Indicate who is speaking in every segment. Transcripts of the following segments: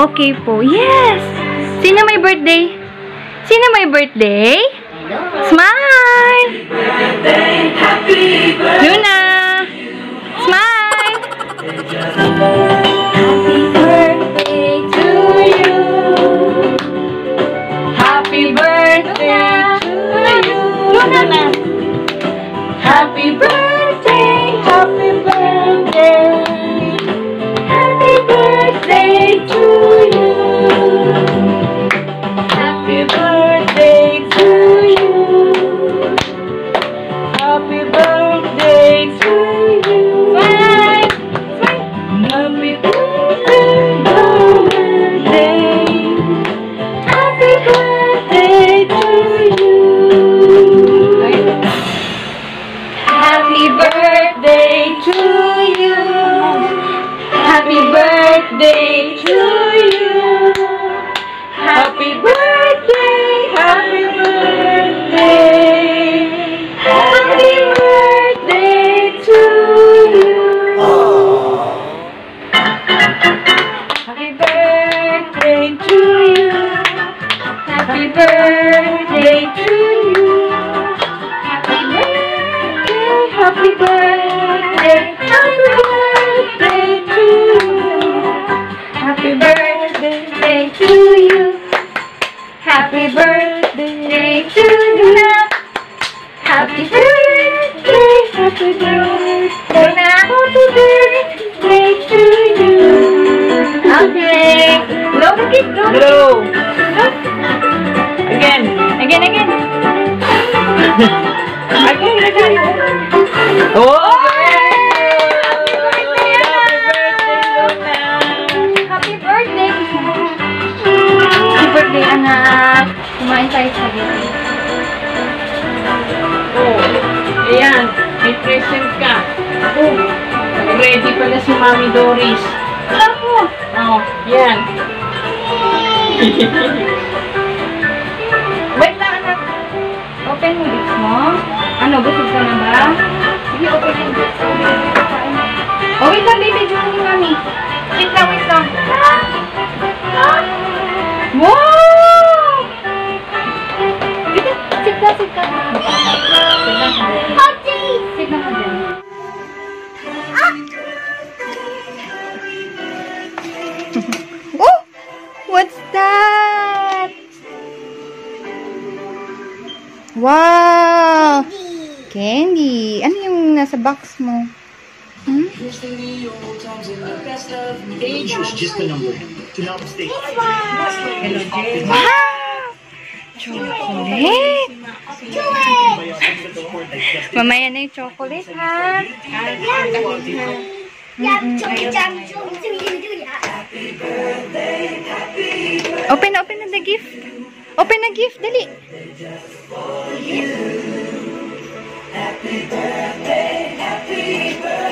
Speaker 1: Okay po. Yes! Sino may birthday? Sino may birthday? Smile! Luna! Smile! Happy birthday to you! Happy birthday to you! Luna! Happy birthday! Happy birthday! Happy birthday to you! Happy birthday to you! Happy birthday to you! Smile! Happy birthday, birthday! Happy birthday to you! Happy birthday to you! Happy birthday to you! Happy birthday! Happy birthday! Happy birthday to you! Happy birthday to you! Happy birthday to you! Happy birthday! Happy birthday! Happy birthday to you! Happy birthday to you! Happy birthday to you! Happy birthday! Happy birthday! Happy birthday to you! Okay. Blow the cake. Blow. Again. Again. Again. Again. Oh! Happy birthday! Happy birthday, anak! Kumain tayo sa spaghetti.
Speaker 2: Oh, ayan. May present ka. Oh, ready pala si Mami Doris.
Speaker 1: Ako!
Speaker 2: Oh, yan.
Speaker 1: Wait lang, anak. Open mo lips mo. Ano, busog ka na ba? Sige, open yung lips mo. Oh, wait lang, baby. Diyan ni Mami. Wait lang, wait lang. Wow! Sit ka. Sit ka. Sit na ka dyan. Oh! What's that? Wow! Candy. Ano yung nasa box mo? Hmm?
Speaker 3: Age is just a number. To not mistake.
Speaker 2: Hello, Jay.
Speaker 1: Wow! Chocolate! Mamaya na yung chocolate, ha? Open na the gift. Open na gift, dali.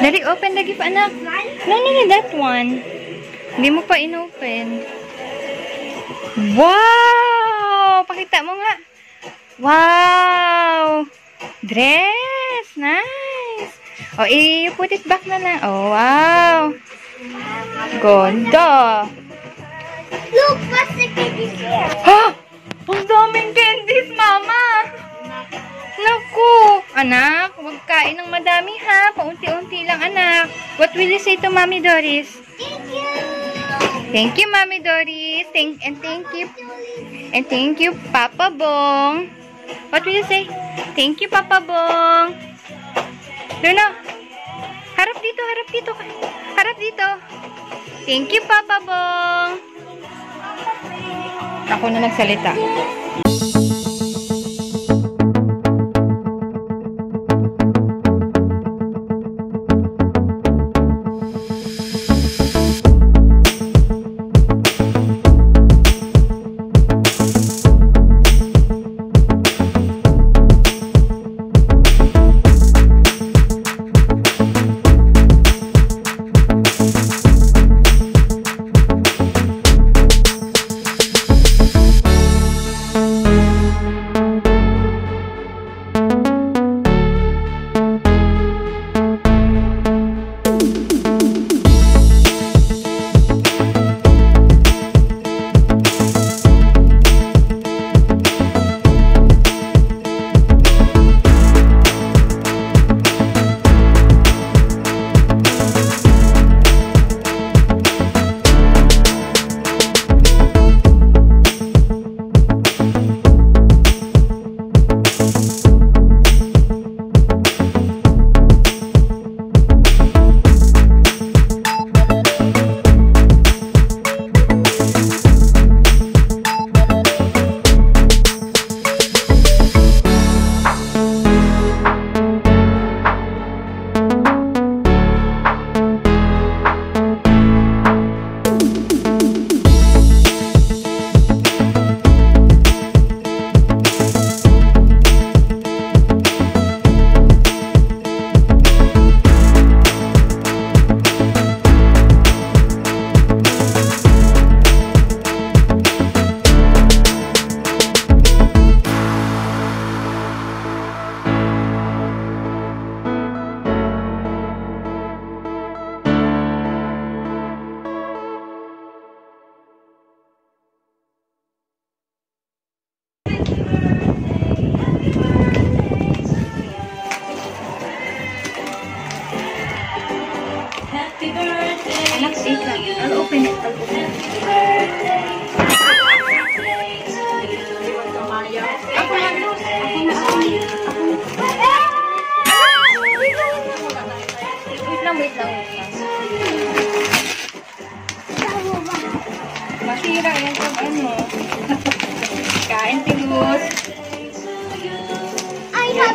Speaker 1: Dali, open the gift, anak. No, that one. Hindi mo pa inopen. Wow! Pakita mo nga. Wow! Dress! Nice! Oh, you put it back na lang. Oh, wow! Ganda!
Speaker 4: Look, what's the candy here?
Speaker 1: Ha! Ang daming candies, mama! Naku! Anak, huwag kain ng madami ha. Paunti-unti lang, anak. What will you say to Mami Doris?
Speaker 4: Thank you.
Speaker 1: Thank you, Mami Doris. Thank you, Papa Bong. What will you say? Thank you, Papa Bong. Luna, harap dito. Harap dito. Thank you, Papa Bong. Ako na nagsalita.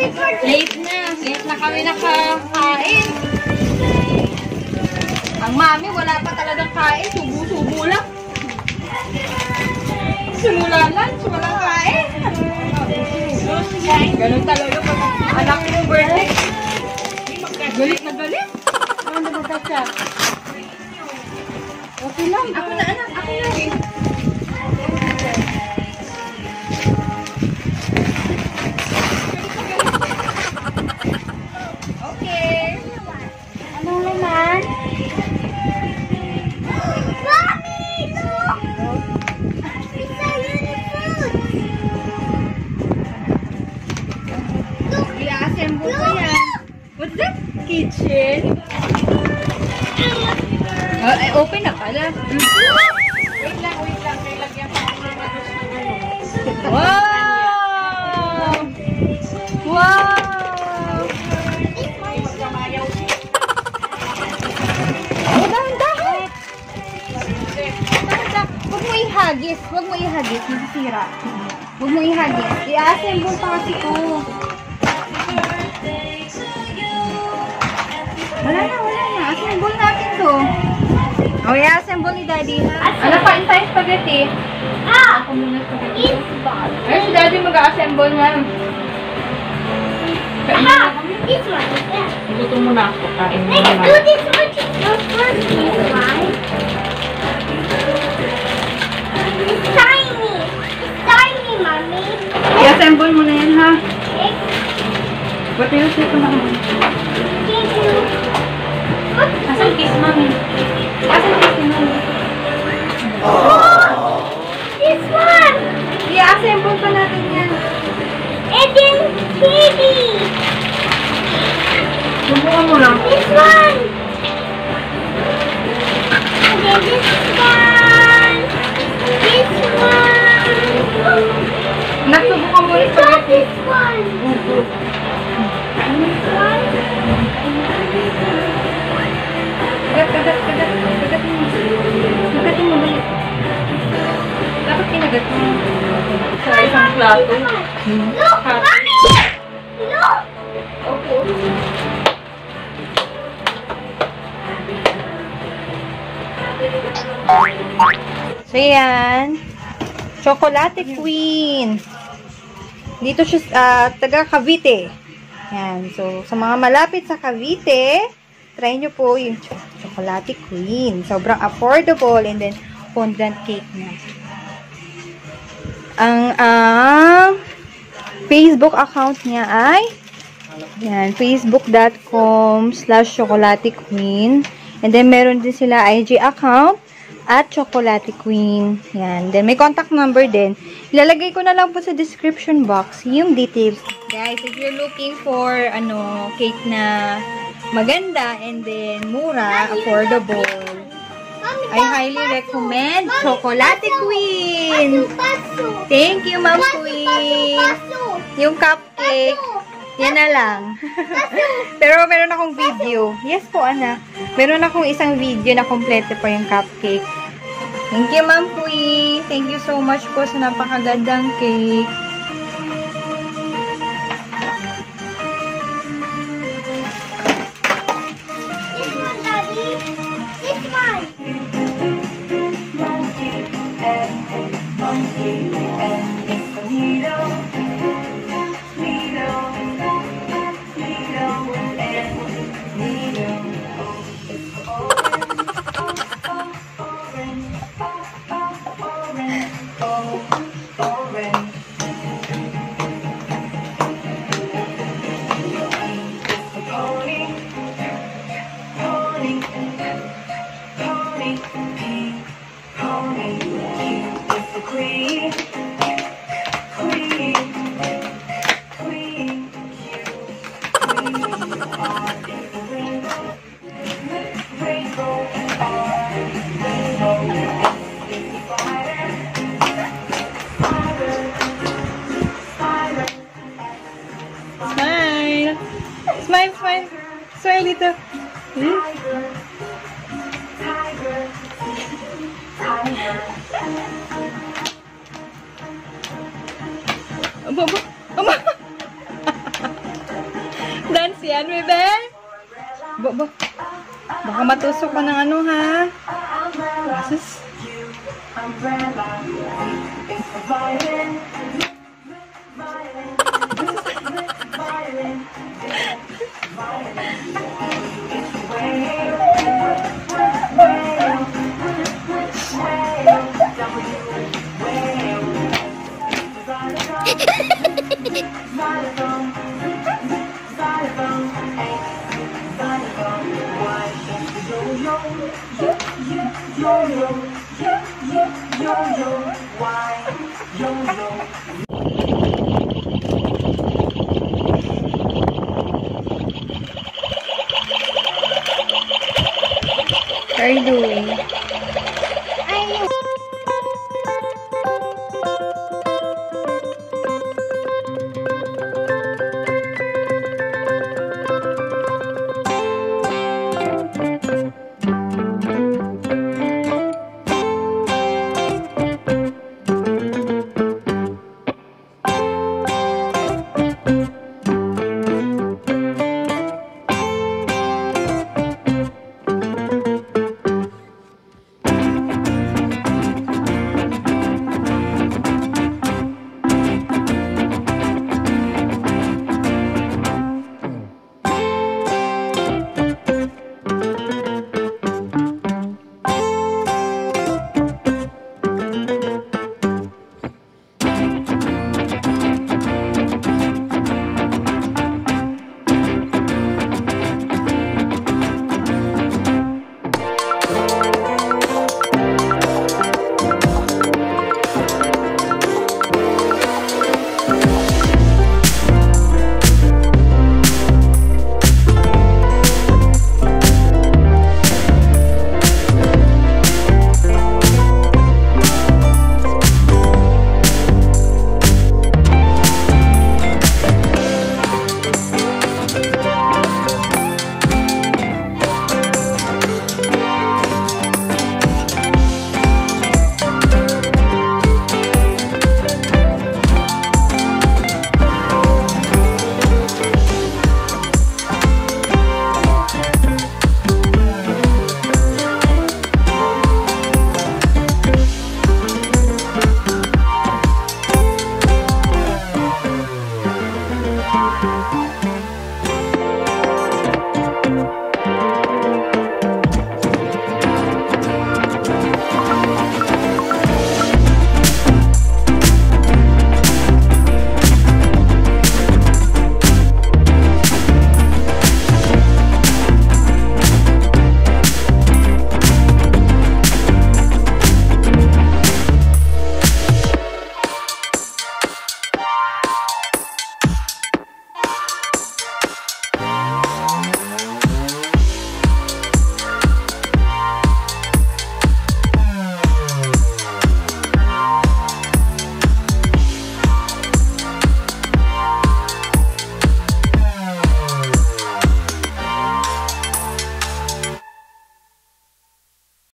Speaker 1: Late na. Late na kami nakakain. Ang mami, wala pa talagang kain. Subo-subo lang. Simula lunch, walang kain. Ganun talaga pag anak ng birthday. Galit na galit. Ano ba ba siya? Okay lang. Ako na anak. Ako na. Okay.
Speaker 4: Anong naman? Mommy, look! It's a uniform.
Speaker 1: I-assemble ko yan. What's that? Kitchen? Open na pala.
Speaker 2: Wait lang. May lagyan pa ako ng matos ng ano.
Speaker 1: Wow! Wow!
Speaker 2: Magkamayaw.
Speaker 1: Oh, dahan-dahan! Huwag mo ihagis. Huwag mo ihagis. Masisira. Huwag mo ihagis. I-assemble pa kasi ko. Wala na. Assemble natin to. Oh, i-assemble ni Daddy. Ano pa tayo spaghetti? Ako muna spaghetti.
Speaker 4: It's ball.
Speaker 1: Ay, si Daddy mag-assemble na.
Speaker 4: This one is there.
Speaker 2: Gusto mo na ako. Kain mo
Speaker 4: Let's
Speaker 2: na.
Speaker 4: do this one. This one. It's tiny. It's tiny, Mommy.
Speaker 1: I-assemble mo na yan, ha? Ba't yung sito na mo?
Speaker 4: Thank you.
Speaker 1: Asan kiss, Mami? Asan kiss ni Mami?
Speaker 4: Oh, this one.
Speaker 1: I-assemble pa natin yan.
Speaker 4: And then baby.
Speaker 1: Subukan mo lang.
Speaker 4: This one. And then this one. This one.
Speaker 1: Nagsubukan mo yung
Speaker 4: Got
Speaker 1: spaghetti.
Speaker 4: this one. This one.
Speaker 1: Kagat mo. Kagatin mo balik. Dapat kinagat mo.
Speaker 2: Sa isang plato.
Speaker 4: Look, Mommy. Look.
Speaker 1: So, yan. Chocolate Queen. Dito siya, taga Cavite. Yan. So, sa mga malapit sa Cavite, try nyo po yung Chocolate Queen. Sobrang affordable and then fondant cake na. Ang Facebook account niya ay yan, facebook.com/chocolatequeen. And then, meron din sila IG account at Chocolate Queen. Yan. Then, may contact number din. Ilalagay ko na lang po sa description box yung details. Guys, if you're looking for, cake na maganda and then mura, affordable,
Speaker 4: Mommy,
Speaker 1: I highly recommend Chocolate Queen.
Speaker 4: Paso.
Speaker 1: Thank you, Ma'am Queen.
Speaker 4: Paso.
Speaker 1: Yung cupcake, yan na lang. Pero meron akong video. Yes po, Ana. Meron akong isang video na kompleto pa yung cupcake. Thank you, Ma'am Queen. Thank you so much po sa napakagandang cake.
Speaker 4: This one, Daddy. This one.
Speaker 1: Smile! Smile, smile! Smile dito. Aba, aba. Dance yan, bebe? Baka matusok ka ng ano, ha? Asus. What are you doing?